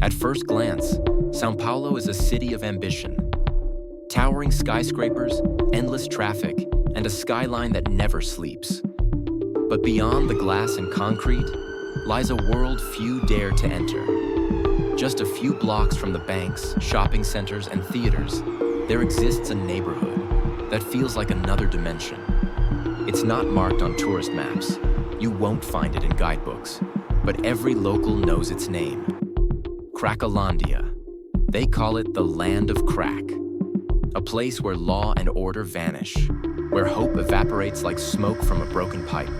At first glance, São Paulo is a city of ambition. Towering skyscrapers, endless traffic, and a skyline that never sleeps. But beyond the glass and concrete lies a world few dare to enter. Just a few blocks from the banks, shopping centers, and theaters, there exists a neighborhood that feels like another dimension. It's not marked on tourist maps. You won't find it in guidebooks, but every local knows its name. Cracolândia. They call it the land of crack. A place where law and order vanish, where hope evaporates like smoke from a broken pipe.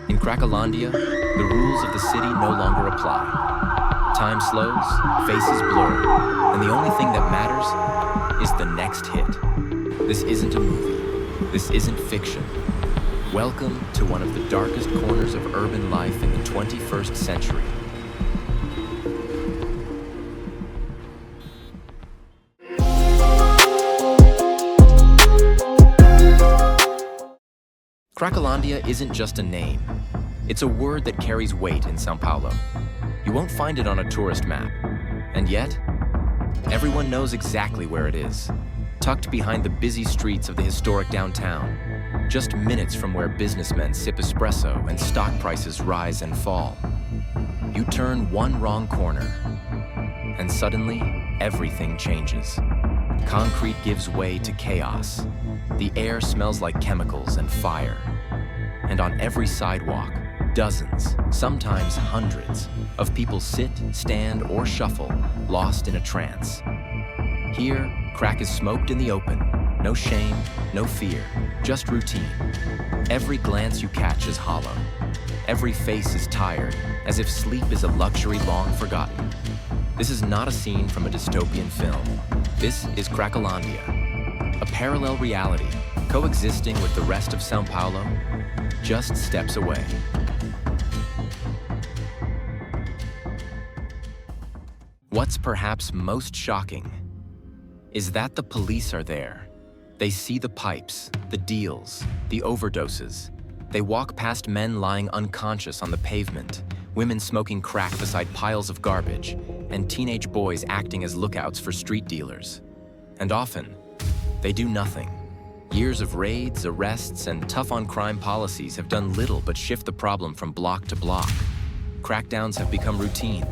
In Cracolândia, the rules of the city no longer apply. Time slows, faces blur, and the only thing that matters is the next hit. This isn't a movie. This isn't fiction. Welcome to one of the darkest corners of urban life in the 21st century. Cracolândia isn't just a name. It's a word that carries weight in São Paulo. You won't find it on a tourist map. And yet, everyone knows exactly where it is. Tucked behind the busy streets of the historic downtown, just minutes from where businessmen sip espresso and stock prices rise and fall. You turn one wrong corner, and suddenly, everything changes. Concrete gives way to chaos. The air smells like chemicals and fire. And on every sidewalk, dozens, sometimes hundreds, of people sit, stand, or shuffle, lost in a trance. Here, crack is smoked in the open. No shame, no fear, just routine. Every glance you catch is hollow. Every face is tired, as if sleep is a luxury long forgotten. This is not a scene from a dystopian film. This is Cracolândia, a parallel reality, coexisting with the rest of São Paulo, just steps away. What's perhaps most shocking is that the police are there. They see the pipes, the deals, the overdoses. They walk past men lying unconscious on the pavement, women smoking crack beside piles of garbage, and teenage boys acting as lookouts for street dealers. And often, they do nothing. Years of raids, arrests, and tough-on-crime policies have done little but shift the problem from block to block. Crackdowns have become routine.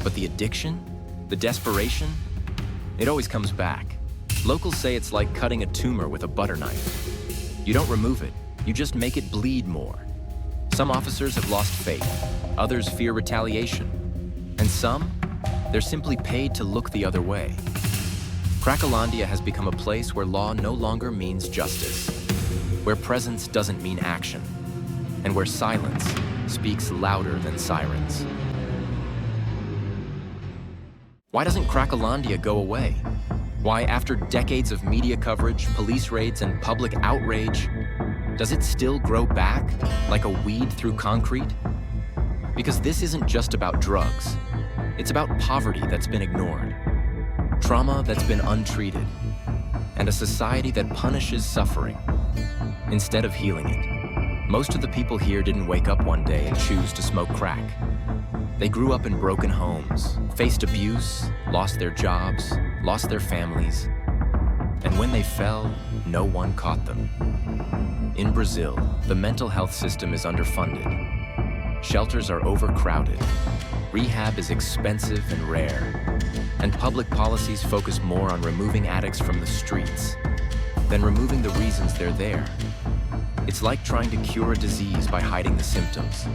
But the addiction, the desperation, it always comes back. Locals say it's like cutting a tumor with a butter knife. You don't remove it, you just make it bleed more. Some officers have lost faith, others fear retaliation, and some, they're simply paid to look the other way. Cracolândia has become a place where law no longer means justice, where presence doesn't mean action, and where silence speaks louder than sirens. Why doesn't Cracolândia go away? Why, after decades of media coverage, police raids, and public outrage, does it still grow back like a weed through concrete? Because this isn't just about drugs. It's about poverty that's been ignored, trauma that's been untreated, and a society that punishes suffering instead of healing it. Most of the people here didn't wake up one day and choose to smoke crack. They grew up in broken homes, faced abuse, lost their jobs, lost their families, and when they fell, no one caught them. In Brazil, the mental health system is underfunded. Shelters are overcrowded. Rehab is expensive and rare. And public policies focus more on removing addicts from the streets than removing the reasons they're there. It's like trying to cure a disease by hiding the symptoms.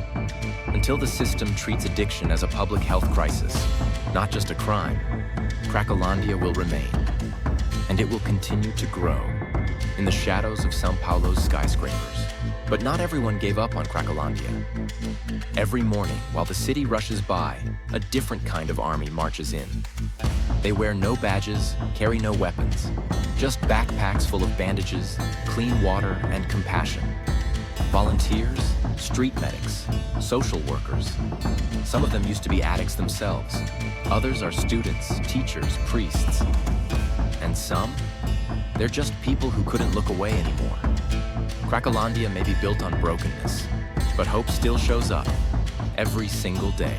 Until the system treats addiction as a public health crisis, not just a crime, Cracolândia will remain. And it will continue to grow in the shadows of São Paulo's skyscrapers. But not everyone gave up on Cracolândia. Every morning, while the city rushes by, a different kind of army marches in. They wear no badges, carry no weapons, just backpacks full of bandages, clean water, and compassion. Volunteers, street medics, social workers. Some of them used to be addicts themselves. Others are students, teachers, priests. And some, they're just people who couldn't look away anymore. Cracolândia may be built on brokenness, but hope still shows up every single day.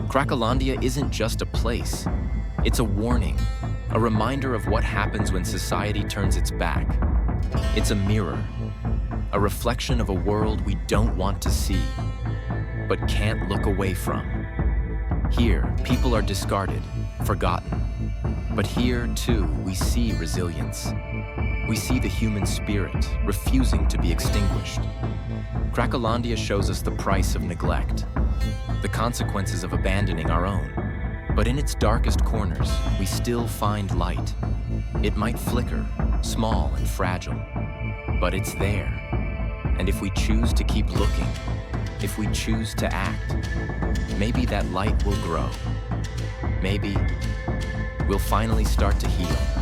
Cracolândia isn't just a place. It's a warning, a reminder of what happens when society turns its back. It's a mirror, a reflection of a world we don't want to see, but can't look away from. Here, people are discarded, forgotten. But here, too, we see resilience. We see the human spirit refusing to be extinguished. Cracolândia shows us the price of neglect, the consequences of abandoning our own. But in its darkest corners, we still find light. It might flicker, small and fragile, but it's there. And if we choose to keep looking, if we choose to act, maybe that light will grow. Maybe we'll finally start to heal.